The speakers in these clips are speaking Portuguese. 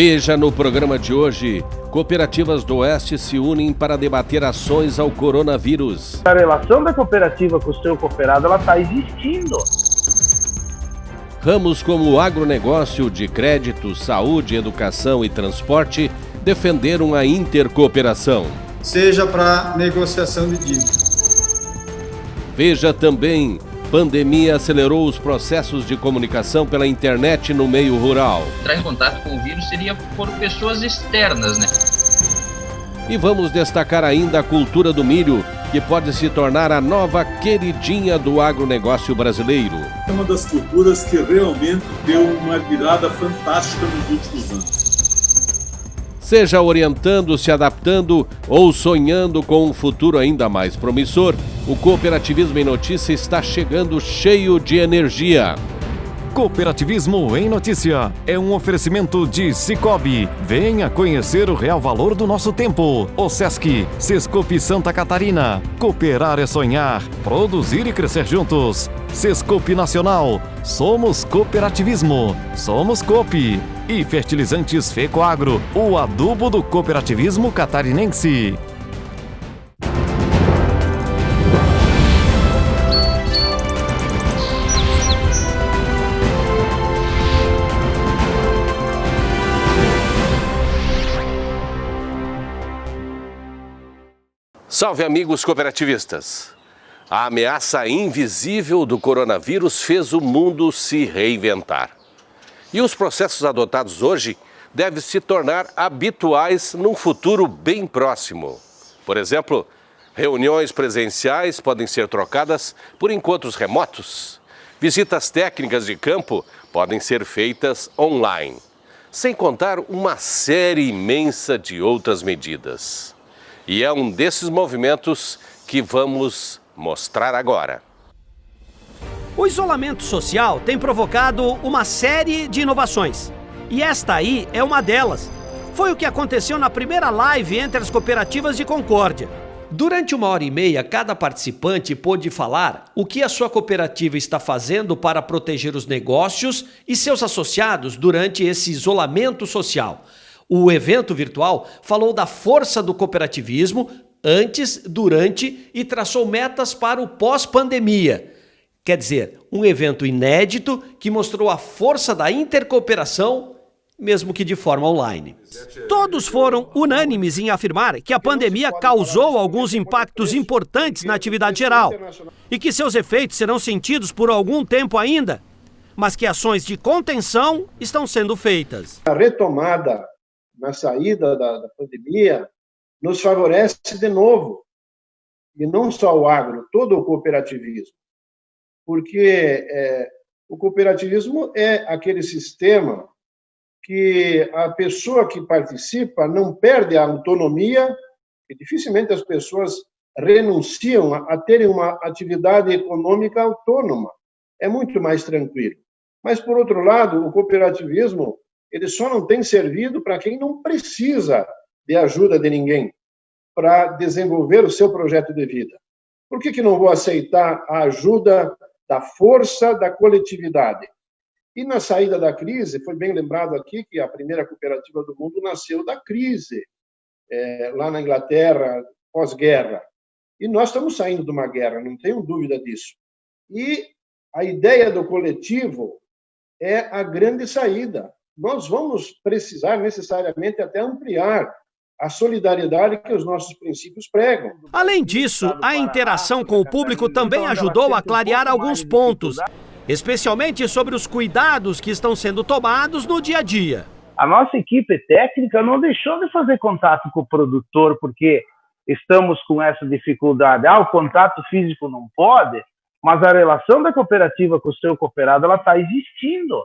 Veja no programa de hoje, cooperativas do Oeste se unem para debater ações ao coronavírus. A relação da cooperativa com o seu cooperado, ela está existindo. Ramos como o agronegócio, de crédito, saúde, educação e transporte defenderam a intercooperação. Seja para negociação de dívida. Veja também, pandemia acelerou os processos de comunicação pela internet no meio rural. Entrar em contato com o vírus seria por pessoas externas, né? E vamos destacar ainda a cultura do milho, que pode se tornar a nova queridinha do agronegócio brasileiro. É uma das culturas que realmente deu uma virada fantástica nos últimos anos. Seja orientando, se adaptando ou sonhando com um futuro ainda mais promissor, o Cooperativismo em Notícia está chegando cheio de energia. Cooperativismo em Notícia é um oferecimento de Sicoob. Venha conhecer o real valor do nosso tempo. OSESC, Sescope Santa Catarina. Cooperar é sonhar, produzir e crescer juntos. Sescope Nacional. Somos cooperativismo. Somos Coop. E Fertilizantes Fecoagro, o adubo do cooperativismo catarinense. Salve, amigos cooperativistas! A ameaça invisível do coronavírus fez o mundo se reinventar. E os processos adotados hoje devem se tornar habituais num futuro bem próximo. Por exemplo, reuniões presenciais podem ser trocadas por encontros remotos. Visitas técnicas de campo podem ser feitas online. Sem contar uma série imensa de outras medidas. E é um desses movimentos que vamos mostrar agora. O isolamento social tem provocado uma série de inovações. E esta aí é uma delas. Foi o que aconteceu na primeira live entre as cooperativas de Concórdia. Durante 1h30, cada participante pôde falar o que a sua cooperativa está fazendo para proteger os negócios e seus associados durante esse isolamento social. O evento virtual falou da força do cooperativismo antes, durante e traçou metas para o pós-pandemia. Quer dizer, um evento inédito que mostrou a força da intercooperação, mesmo que de forma online. Todos foram unânimes em afirmar que a pandemia causou alguns impactos importantes na atividade geral e que seus efeitos serão sentidos por algum tempo ainda, mas que ações de contenção estão sendo feitas. A retomada na saída da pandemia nos favorece de novo, e não só o agro, todo o cooperativismo. Porque o cooperativismo é aquele sistema que a pessoa que participa não perde a autonomia, e dificilmente as pessoas renunciam a terem uma atividade econômica autônoma. É muito mais tranquilo. Mas, por outro lado, o cooperativismo ele só não tem servido para quem não precisa de ajuda de ninguém para desenvolver o seu projeto de vida. Por que não vou aceitar a ajuda da força da coletividade? E na saída da crise, foi bem lembrado aqui que a primeira cooperativa do mundo nasceu da crise, lá na Inglaterra, pós-guerra. E nós estamos saindo de uma guerra, não tenho dúvida disso. E a ideia do coletivo é a grande saída. Nós vamos precisar necessariamente até ampliar a solidariedade que os nossos princípios pregam. Além disso, a interação com o público também ajudou a clarear alguns pontos, especialmente sobre os cuidados que estão sendo tomados no dia a dia. A nossa equipe técnica não deixou de fazer contato com o produtor porque estamos com essa dificuldade. O contato físico não pode, mas a relação da cooperativa com o seu cooperado ela está existindo.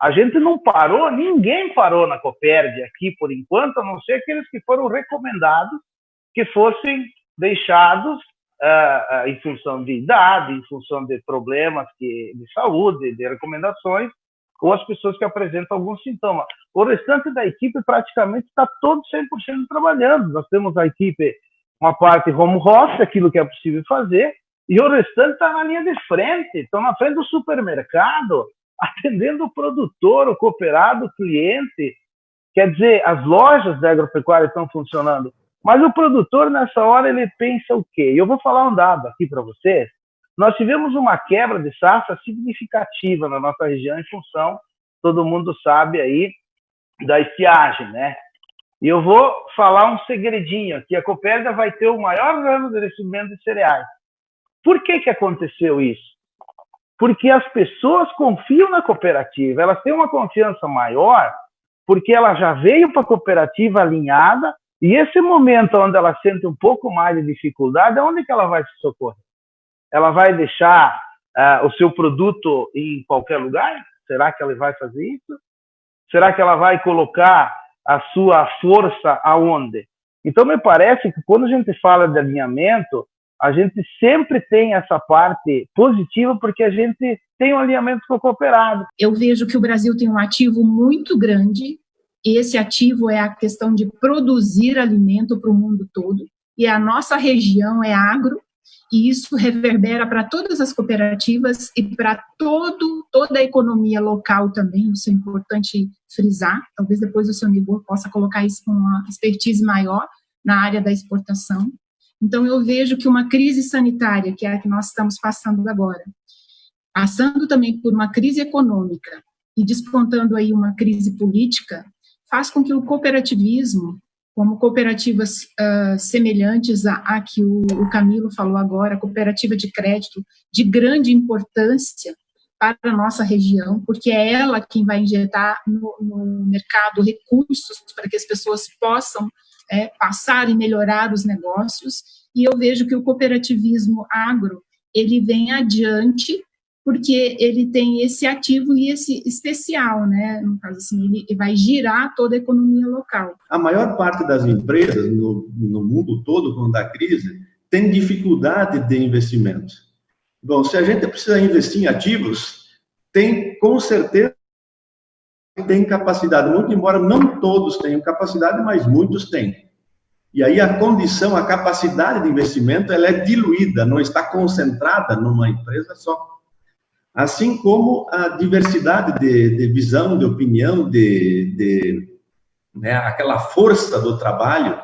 A gente não parou, ninguém parou na Copérdia aqui, por enquanto, a não ser aqueles que foram recomendados que fossem deixados em função de idade, em função de problemas de saúde, de recomendações, ou as pessoas que apresentam algum sintoma. O restante da equipe praticamente está todo 100% trabalhando. Nós temos a equipe, uma parte home office, aquilo que é possível fazer, e o restante está na linha de frente, estão na frente do supermercado, atendendo o produtor, o cooperado, o cliente. Quer dizer, as lojas da agropecuária estão funcionando, mas o produtor, nessa hora, ele pensa o quê? E eu vou falar um dado aqui para vocês. Nós tivemos uma quebra de safra significativa na nossa região em função, todo mundo sabe aí, da estiagem, né? E eu vou falar um segredinho aqui. A Copérdia vai ter o maior ano de recebimento de cereais. Por que aconteceu isso? Porque as pessoas confiam na cooperativa, elas têm uma confiança maior, porque ela já veio para a cooperativa alinhada, e esse momento onde ela sente um pouco mais de dificuldade, onde que ela vai se socorrer? Ela vai deixar o seu produto em qualquer lugar? Será que ela vai fazer isso? Será que ela vai colocar a sua força aonde? Então, me parece que quando a gente fala de alinhamento, a gente sempre tem essa parte positiva, porque a gente tem um alinhamento com o cooperado. Eu vejo que o Brasil tem um ativo muito grande, e esse ativo é a questão de produzir alimento para o mundo todo, e a nossa região é agro, e isso reverbera para todas as cooperativas e para toda a economia local também. Isso é importante frisar. Talvez depois o seu Nibor possa colocar isso com uma expertise maior na área da exportação. Então, eu vejo que uma crise sanitária, que é a que nós estamos passando agora, passando também por uma crise econômica e despontando aí uma crise política, faz com que o cooperativismo, como cooperativas semelhantes à que o Camilo falou agora, cooperativa de crédito de grande importância para a nossa região, porque é ela quem vai injetar no mercado recursos para que as pessoas possam passar e melhorar os negócios. E eu vejo que o cooperativismo agro, ele vem adiante, porque ele tem esse ativo e esse especial, né? No caso, assim, ele vai girar toda a economia local. A maior parte das empresas no mundo todo, quando dá crise, tem dificuldade de investimento. Bom, se a gente precisa investir em ativos, com certeza tem capacidade, muito embora não todos tenham capacidade, mas muitos têm. E aí a condição, a capacidade de investimento, ela é diluída, não está concentrada numa empresa só. Assim como a diversidade de visão, de opinião, aquela força do trabalho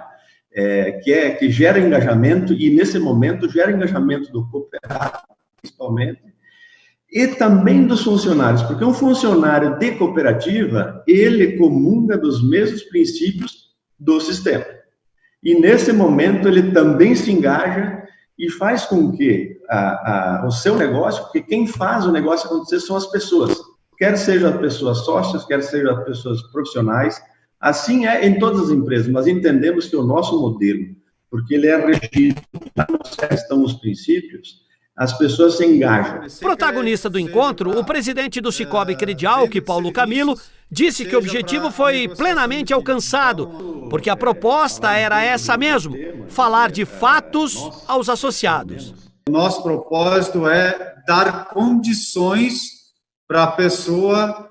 que gera engajamento, e nesse momento gera engajamento do cooperado, principalmente, e também dos funcionários, porque um funcionário de cooperativa, ele comunga dos mesmos princípios do sistema. E nesse momento ele também se engaja e faz com que o seu negócio, porque quem faz o negócio acontecer são as pessoas, quer sejam as pessoas sócias, quer sejam as pessoas profissionais. Assim é em todas as empresas, mas entendemos que o nosso modelo, porque ele é regido, estão os princípios, as pessoas se engajam. Protagonista do encontro, o presidente do Sicoob Credial, Paulo Camilo, disse que o objetivo foi plenamente alcançado, porque a proposta era essa mesmo, falar de fatos aos associados. Nosso propósito é dar condições para a pessoa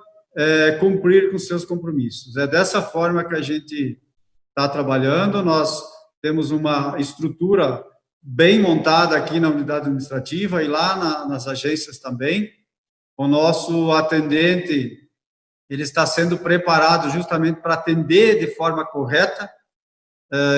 cumprir com seus compromissos. É dessa forma que a gente está trabalhando. Nós temos uma estrutura bem montada aqui na unidade administrativa e lá nas agências também. O nosso atendente, ele está sendo preparado justamente para atender de forma correta.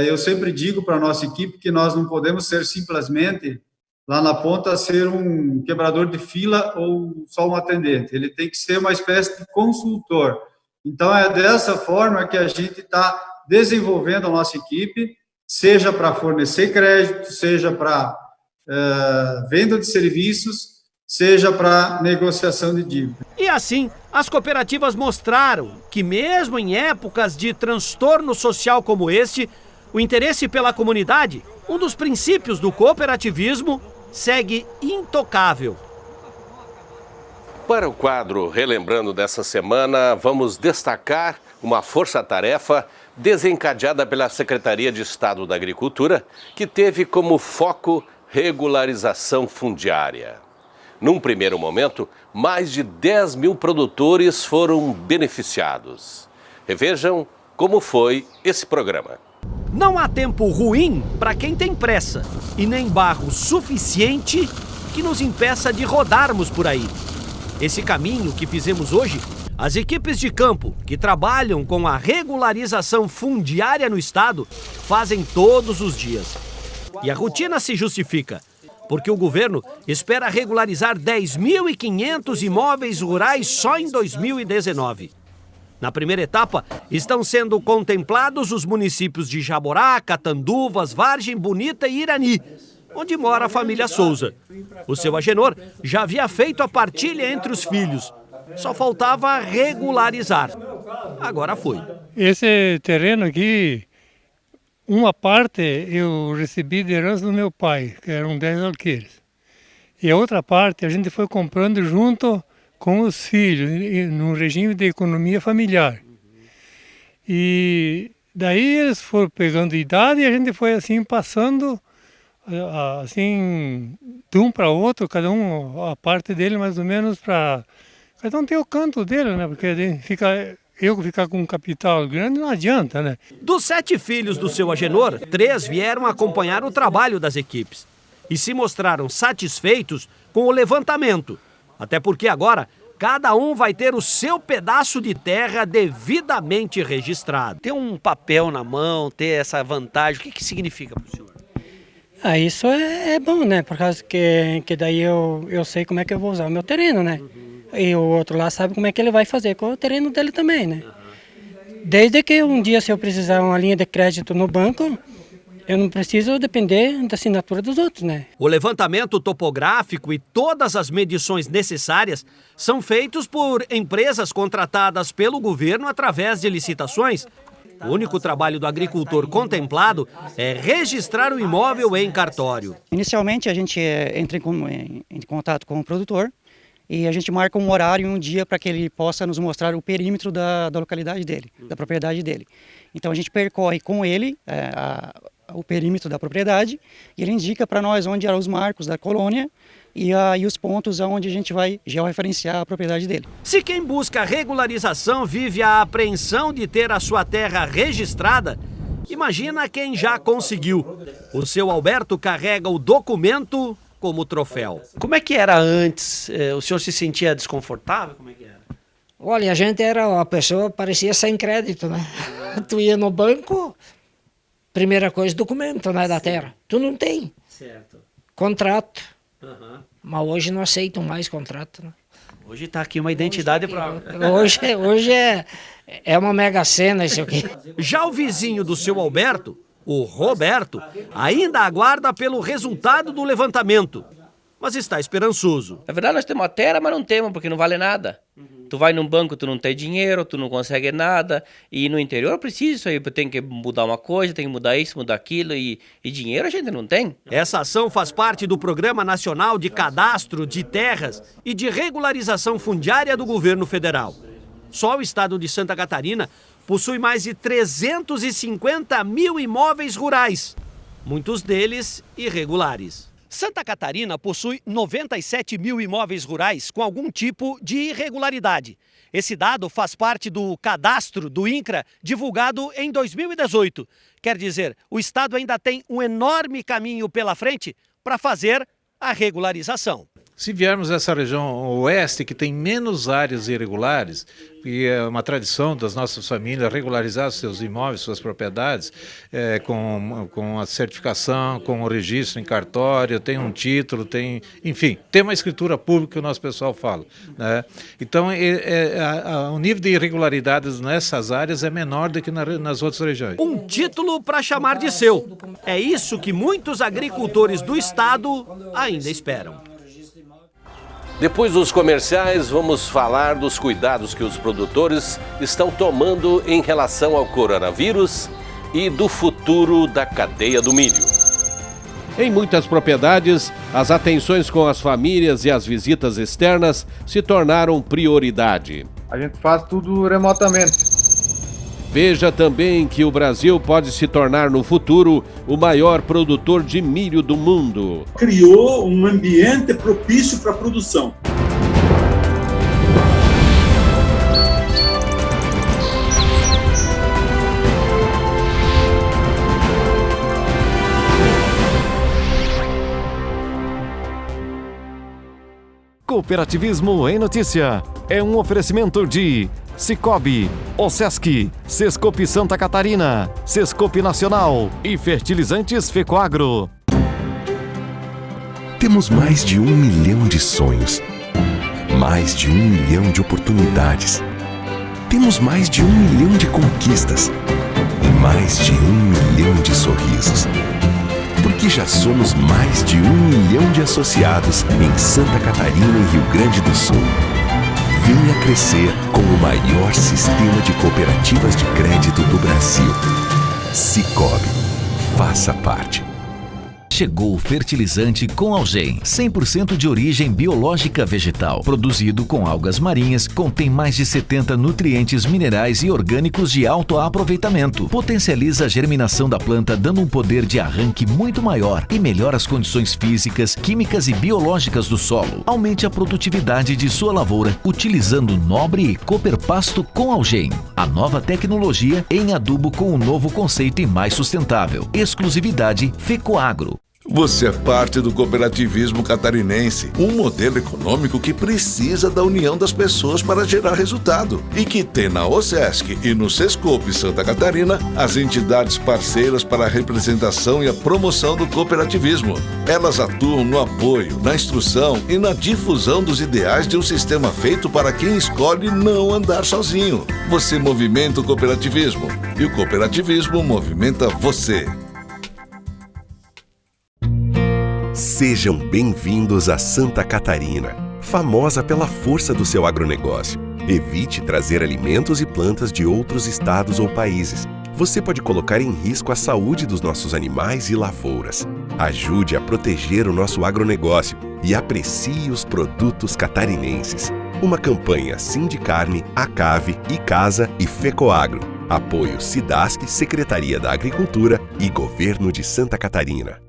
Eu sempre digo para a nossa equipe que nós não podemos ser simplesmente, lá na ponta, ser um quebrador de fila ou só um atendente. Ele tem que ser uma espécie de consultor. Então, é dessa forma que a gente está desenvolvendo a nossa equipe, seja para fornecer crédito, seja para venda de serviços, seja para negociação de dívida. E assim, as cooperativas mostraram que mesmo em épocas de transtorno social como este, o interesse pela comunidade, um dos princípios do cooperativismo, segue intocável. Para o quadro Relembrando dessa semana, vamos destacar uma força-tarefa desencadeada pela Secretaria de Estado da Agricultura, que teve como foco regularização fundiária. Num primeiro momento, mais de 10 mil produtores foram beneficiados. Revejam como foi esse programa. Não há tempo ruim para quem tem pressa e nem barro suficiente que nos impeça de rodarmos por aí. Esse caminho que fizemos hoje, as equipes de campo que trabalham com a regularização fundiária no estado fazem todos os dias. E a rotina se justifica, porque o governo espera regularizar 10.500 imóveis rurais só em 2019. Na primeira etapa, estão sendo contemplados os municípios de Jaborá, Catanduvas, Vargem Bonita e Irani, onde mora a família Souza. O seu Agenor já havia feito a partilha entre os filhos. Só faltava regularizar. Agora foi. Esse terreno aqui, uma parte eu recebi de herança do meu pai, que eram 10 alqueires. E a outra parte a gente foi comprando junto com os filhos, no regime de economia familiar. E daí eles foram pegando idade e a gente foi assim passando, assim, de um para outro, cada um a parte dele mais ou menos para... Cada um tem o canto dele, né? Porque eu ficar com um capital grande não adianta, né? Dos 7 filhos do seu Agenor, 3 vieram acompanhar o trabalho das equipes e se mostraram satisfeitos com o levantamento. Até porque agora, cada um vai ter o seu pedaço de terra devidamente registrado. Ter um papel na mão, ter essa vantagem, o que significa para o senhor? Isso é bom, né? Por causa que daí eu sei como é que eu vou usar o meu terreno, né? E o outro lá sabe como é que ele vai fazer com o terreno dele também, né? Desde que um dia, se eu precisar uma linha de crédito no banco, eu não preciso depender da assinatura dos outros, né? O levantamento topográfico e todas as medições necessárias são feitos por empresas contratadas pelo governo através de licitações. O único trabalho do agricultor contemplado é registrar o imóvel em cartório. Inicialmente, a gente entra em contato com o produtor e a gente marca um horário e um dia para que ele possa nos mostrar o perímetro da localidade dele, da propriedade dele. Então, a gente percorre com ele o perímetro da propriedade e ele indica para nós onde eram os marcos da colônia e os pontos onde a gente vai georreferenciar a propriedade dele. Se quem busca regularização vive a apreensão de ter a sua terra registrada, imagina quem já conseguiu. O seu Alberto carrega o documento como troféu. Como é que era antes? O senhor se sentia desconfortável? Como é que era? Olha, a gente era a pessoa, parecia sem crédito, né? Tu ia no banco, primeira coisa, documento, né, da terra. Tu não tem. Certo. Contrato. Uhum. Mas hoje não aceitam mais contrato, né? Hoje está aqui uma identidade para... Hoje é uma mega cena isso aqui. Já o vizinho do seu Alberto, o Roberto, ainda aguarda pelo resultado do levantamento, mas está esperançoso. Na verdade, nós temos a terra, mas não temos, porque não vale nada. Tu vai num banco, tu não tem dinheiro, tu não consegue nada, e no interior precisa isso aí, tem que mudar uma coisa, tem que mudar isso, mudar aquilo, e dinheiro a gente não tem. Essa ação faz parte do Programa Nacional de Cadastro de Terras e de Regularização Fundiária do Governo Federal. Só o estado de Santa Catarina possui mais de 350 mil imóveis rurais, muitos deles irregulares. Santa Catarina possui 97 mil imóveis rurais com algum tipo de irregularidade. Esse dado faz parte do cadastro do INCRA divulgado em 2018. Quer dizer, o estado ainda tem um enorme caminho pela frente para fazer a regularização. Se viermos essa região oeste, que tem menos áreas irregulares, e é uma tradição das nossas famílias regularizar seus imóveis, suas propriedades, com a certificação, com o registro em cartório, tem um título, enfim, tem uma escritura pública que o nosso pessoal fala, né? Então, o nível de irregularidades nessas áreas é menor do que nas outras regiões. Um título para chamar de seu. É isso que muitos agricultores do estado ainda esperam. Depois dos comerciais, vamos falar dos cuidados que os produtores estão tomando em relação ao coronavírus e do futuro da cadeia do milho. Em muitas propriedades, as atenções com as famílias e as visitas externas se tornaram prioridade. A gente faz tudo remotamente. Veja também que o Brasil pode se tornar no futuro o maior produtor de milho do mundo. Criou um ambiente propício para a produção. Cooperativismo em Notícia é um oferecimento de Cicobi, Osesc, Sescope Santa Catarina, Sescope Nacional e Fertilizantes Fecoagro. Temos mais de 1 milhão de sonhos, mais de 1 milhão de oportunidades. Temos mais de 1 milhão de conquistas e mais de 1 milhão de sorrisos. Porque já somos mais de 1 milhão de associados em Santa Catarina e Rio Grande do Sul. Venha crescer com o maior sistema de cooperativas de crédito do Brasil. Cicobi. Faça parte. Chegou o fertilizante com Algem, 100% de origem biológica vegetal, produzido com algas marinhas, contém mais de 70 nutrientes minerais e orgânicos de alto aproveitamento, potencializa a germinação da planta dando um poder de arranque muito maior e melhora as condições físicas, químicas e biológicas do solo. Aumente a produtividade de sua lavoura utilizando Nobre e Cooper Pasto com Algem. A nova tecnologia em adubo com um novo conceito e mais sustentável. Exclusividade Fecoagro. Você é parte do cooperativismo catarinense, um modelo econômico que precisa da união das pessoas para gerar resultado e que tem na Osesc e no Sescope Santa Catarina as entidades parceiras para a representação e a promoção do cooperativismo. Elas atuam no apoio, na instrução e na difusão dos ideais de um sistema feito para quem escolhe não andar sozinho. Você movimenta o cooperativismo e o cooperativismo movimenta você. Sejam bem-vindos a Santa Catarina, famosa pela força do seu agronegócio. Evite trazer alimentos e plantas de outros estados ou países. Você pode colocar em risco a saúde dos nossos animais e lavouras. Ajude a proteger o nosso agronegócio e aprecie os produtos catarinenses. Uma campanha Sindicarne, Acave, Icasa e Fecoagro. Apoio Cidasc, Secretaria da Agricultura e Governo de Santa Catarina.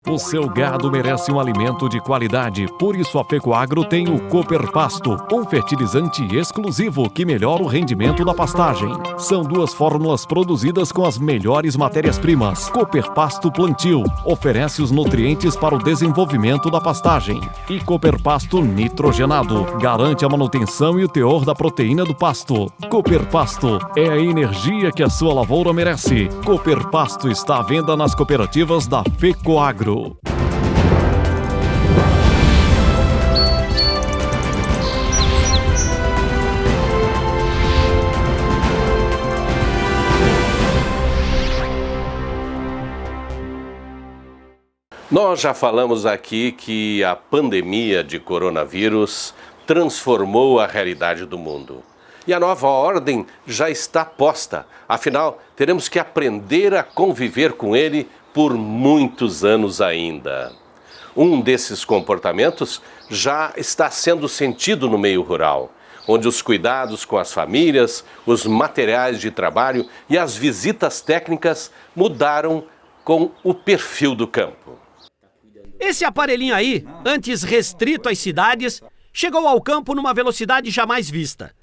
O seu gado merece um alimento de qualidade, por isso a Fecoagro tem o Cooper Pasto, um fertilizante exclusivo que melhora o rendimento da pastagem. São 2 fórmulas produzidas com as melhores matérias-primas. Cooper Pasto Plantio oferece os nutrientes para o desenvolvimento da pastagem. E Cooper Pasto Nitrogenado garante a manutenção e o teor da proteína do pasto. Cooper Pasto é a energia que a sua lavoura merece. Cooper Pasto está à venda nas cooperativas da Fecoagro. Nós já falamos aqui que a pandemia de coronavírus transformou a realidade do mundo. E a nova ordem já está posta. Afinal, teremos que aprender a conviver com ele por muitos anos ainda. Um desses comportamentos já está sendo sentido no meio rural, onde os cuidados com as famílias, os materiais de trabalho e as visitas técnicas mudaram com o perfil do campo. Esse aparelhinho aí, antes restrito às cidades, chegou ao campo numa velocidade jamais vista.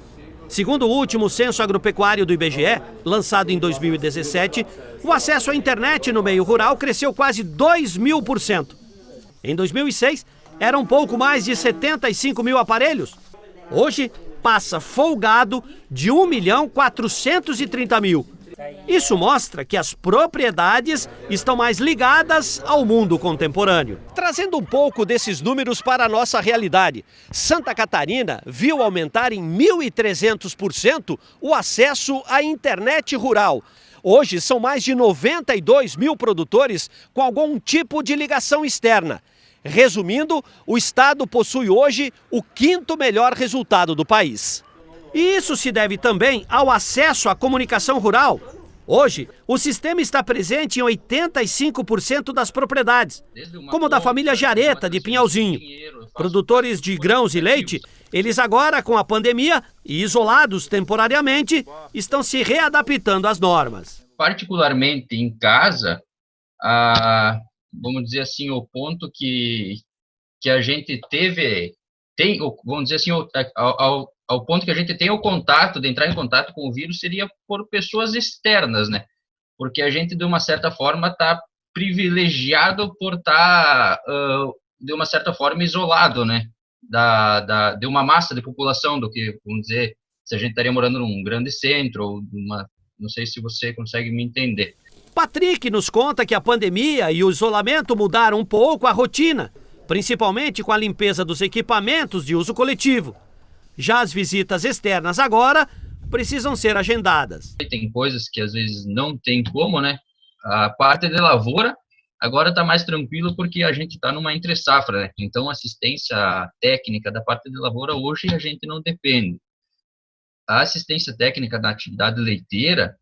Segundo o último censo agropecuário do IBGE, lançado em 2017, o acesso à internet no meio rural cresceu quase 2.000%. Em 2006, eram um pouco mais de 75 mil aparelhos. Hoje, passa folgado de 1.430.000. Isso mostra que as propriedades estão mais ligadas ao mundo contemporâneo. Trazendo um pouco desses números para a nossa realidade, Santa Catarina viu aumentar em 1.300% o acesso à internet rural. Hoje são mais de 92 mil produtores com algum tipo de ligação externa. Resumindo, o estado possui hoje o 5º melhor resultado do país. E isso se deve também ao acesso à comunicação rural. Hoje, o sistema está presente em 85% das propriedades, como da família Jareta, de Pinhalzinho. Produtores de grãos e leite, eles agora, com a pandemia e isolados temporariamente, estão se readaptando às normas. Particularmente em casa, vamos dizer assim, o ponto que a gente vamos dizer assim, ao ponto que a gente tem o contato, de entrar em contato com o vírus, seria por pessoas externas, né? Porque a gente, de uma certa forma, está privilegiado por estar, de uma certa forma, isolado, né? de uma massa de população do que, vamos dizer, se a gente estaria morando num grande centro, ou não sei se você consegue me entender. Patrick nos conta que a pandemia e o isolamento mudaram um pouco a rotina, principalmente com a limpeza dos equipamentos de uso coletivo. Já as visitas externas agora precisam ser agendadas. Tem coisas que às vezes não tem como, né? A parte de lavoura agora está mais tranquilo porque a gente está numa entre-safra, né? Então, assistência técnica da parte de lavoura hoje a gente não depende. A assistência técnica da atividade leiteira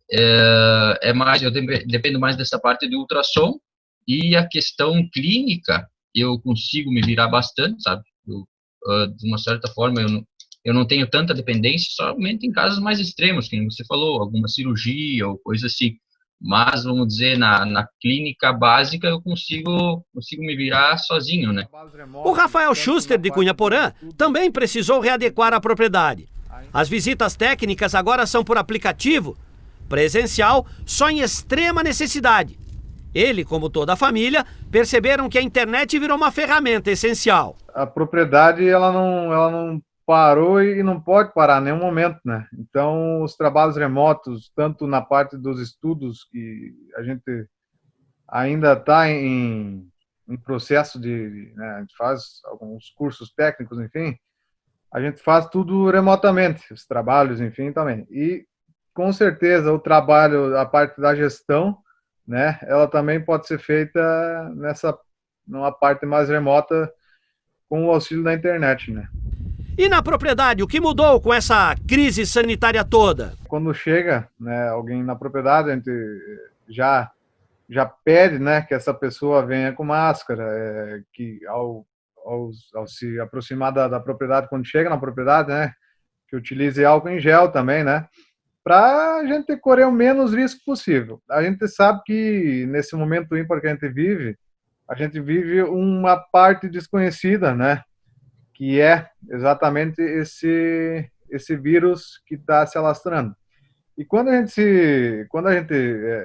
eu dependo mais dessa parte de ultrassom, e a questão clínica eu consigo me virar bastante, sabe? De uma certa forma eu não tenho tanta dependência, somente em casos mais extremos, como você falou, alguma cirurgia ou coisa assim. Mas, vamos dizer, na clínica básica eu consigo me virar sozinho, né? O Rafael Schuster, de Cunha Porã, também precisou readequar a propriedade. As visitas técnicas agora são por aplicativo, presencial só em extrema necessidade. Ele, como toda a família, perceberam que a internet virou uma ferramenta essencial. A propriedade ela não parou e não pode parar em nenhum momento, né? Então, os trabalhos remotos, tanto na parte dos estudos, que a gente ainda está em processo né, a gente faz alguns cursos técnicos, enfim, a gente faz tudo remotamente, os trabalhos, enfim, também. E, com certeza, o trabalho, a parte da gestão, né, ela também pode ser feita numa parte mais remota com o auxílio da internet, né? E na propriedade, o que mudou com essa crise sanitária toda? Quando chega, né, alguém na propriedade, a gente já pede, né, que essa pessoa venha com máscara, que ao se aproximar da propriedade, quando chega na propriedade, né, que utilize álcool em gel também, né, para a gente correr o menos risco possível. A gente sabe que nesse momento ímpar que a gente vive uma parte desconhecida, né, que é exatamente esse vírus que está se alastrando. E quando a gente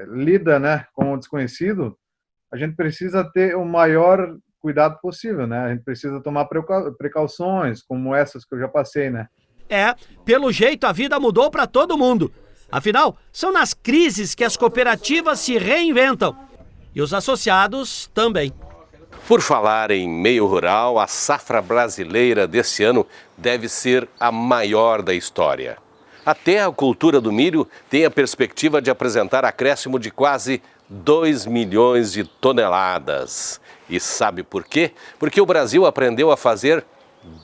lida, né, com o desconhecido, a gente precisa ter o maior cuidado possível, né? A gente precisa tomar precauções, como essas que eu já passei, né? Pelo jeito a vida mudou para todo mundo. Afinal, são nas crises que as cooperativas se reinventam. E os associados também. Por falar em meio rural, a safra brasileira desse ano deve ser a maior da história. Até a cultura do milho tem a perspectiva de apresentar acréscimo de quase 2 milhões de toneladas. E sabe por quê? Porque o Brasil aprendeu a fazer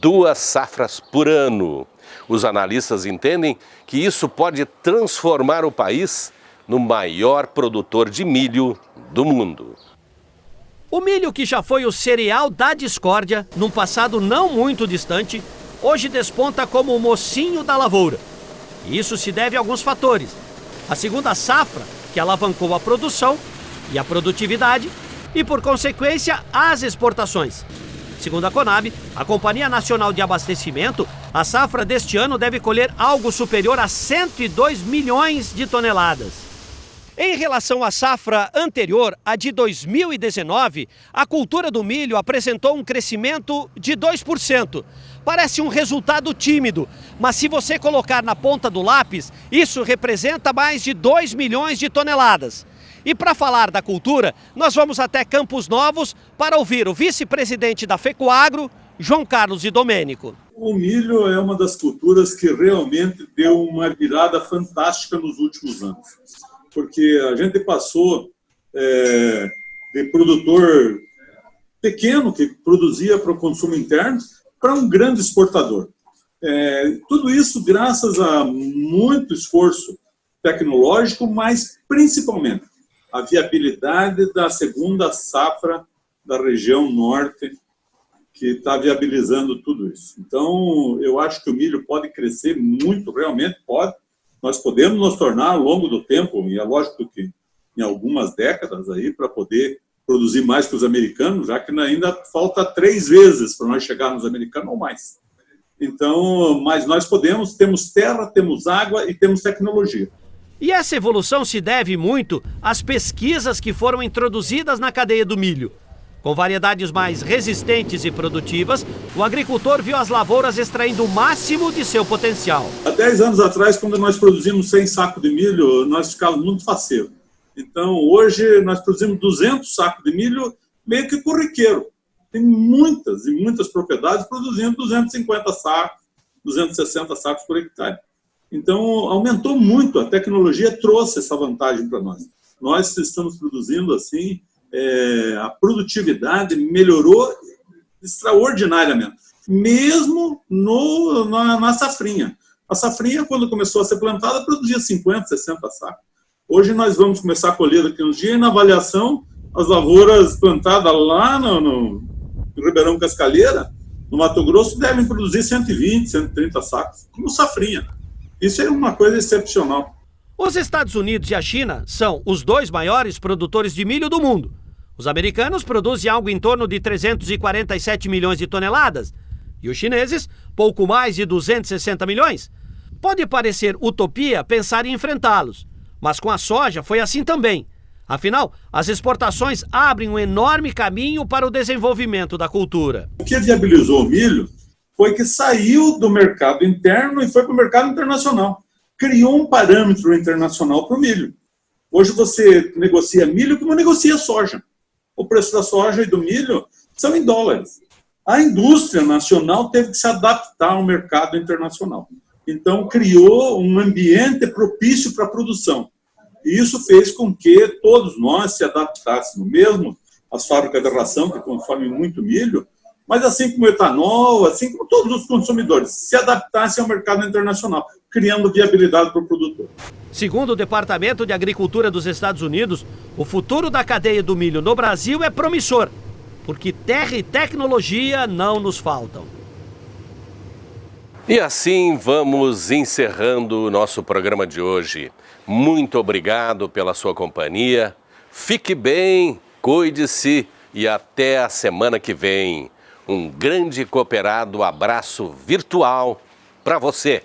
2 safras por ano. Os analistas entendem que isso pode transformar o país no maior produtor de milho do mundo. O milho, que já foi o cereal da discórdia num passado não muito distante, hoje desponta como o mocinho da lavoura. E isso se deve a alguns fatores. A segunda safra, que alavancou a produção e a produtividade, e por consequência as exportações. Segundo a Conab, a Companhia Nacional de Abastecimento, a safra deste ano deve colher algo superior a 102 milhões de toneladas. Em relação à safra anterior, a de 2019, a cultura do milho apresentou um crescimento de 2%. Parece um resultado tímido, mas se você colocar na ponta do lápis, isso representa mais de 2 milhões de toneladas. E para falar da cultura, nós vamos até Campos Novos para ouvir o vice-presidente da FECOAGRO, João Carlos de Domênico. O milho é uma das culturas que realmente deu uma virada fantástica nos últimos anos. Porque a gente passou de produtor pequeno, que produzia para o consumo interno, para um grande exportador. Tudo isso graças a muito esforço tecnológico, mas principalmente a viabilidade da segunda safra da região norte, que está viabilizando tudo isso. Então, eu acho que o milho pode crescer muito, realmente pode. Nós podemos nos tornar ao longo do tempo, e é lógico que em algumas décadas aí, para poder produzir mais que os americanos, já que ainda falta 3 vezes para nós chegar nos americanos ou mais. Então, mas nós podemos, temos terra, temos água e temos tecnologia. E essa evolução se deve muito às pesquisas que foram introduzidas na cadeia do milho. Com variedades mais resistentes e produtivas, o agricultor viu as lavouras extraindo o máximo de seu potencial. Há 10 anos atrás, quando nós produzimos 100 sacos de milho, nós ficávamos muito faceiros. Então, hoje, nós produzimos 200 sacos de milho meio que corriqueiro. Tem muitas e muitas propriedades produzindo 250 sacos, 260 sacos por hectare. Então, aumentou muito, a tecnologia trouxe essa vantagem para nós. Nós estamos produzindo assim, a produtividade melhorou extraordinariamente, mesmo na safrinha. A safrinha, quando começou a ser plantada, produzia 50, 60 sacos. Hoje nós vamos começar a colher daqui uns dias, e na avaliação, as lavouras plantadas lá no Ribeirão Cascalheira, no Mato Grosso, devem produzir 120, 130 sacos, como safrinha. Isso é uma coisa excepcional. Os Estados Unidos e a China são os 2 maiores produtores de milho do mundo. Os americanos produzem algo em torno de 347 milhões de toneladas e os chineses, pouco mais de 260 milhões. Pode parecer utopia pensar em enfrentá-los, mas com a soja foi assim também. Afinal, as exportações abrem um enorme caminho para o desenvolvimento da cultura. O que viabilizou o milho foi que saiu do mercado interno e foi para o mercado internacional. Criou um parâmetro internacional para o milho. Hoje você negocia milho como negocia soja. O preço da soja e do milho são em dólares. A indústria nacional teve que se adaptar ao mercado internacional. Então, criou um ambiente propício para a produção. E isso fez com que todos nós se adaptássemos, mesmo as fábricas de ração, que consomem muito milho, mas assim como o etanol, assim como todos os consumidores, se adaptassem ao mercado internacional, criando viabilidade para o produtor. Segundo o Departamento de Agricultura dos Estados Unidos, o futuro da cadeia do milho no Brasil é promissor, porque terra e tecnologia não nos faltam. E assim vamos encerrando o nosso programa de hoje. Muito obrigado pela sua companhia. Fique bem, cuide-se e até a semana que vem. Um grande e cooperado abraço virtual para você.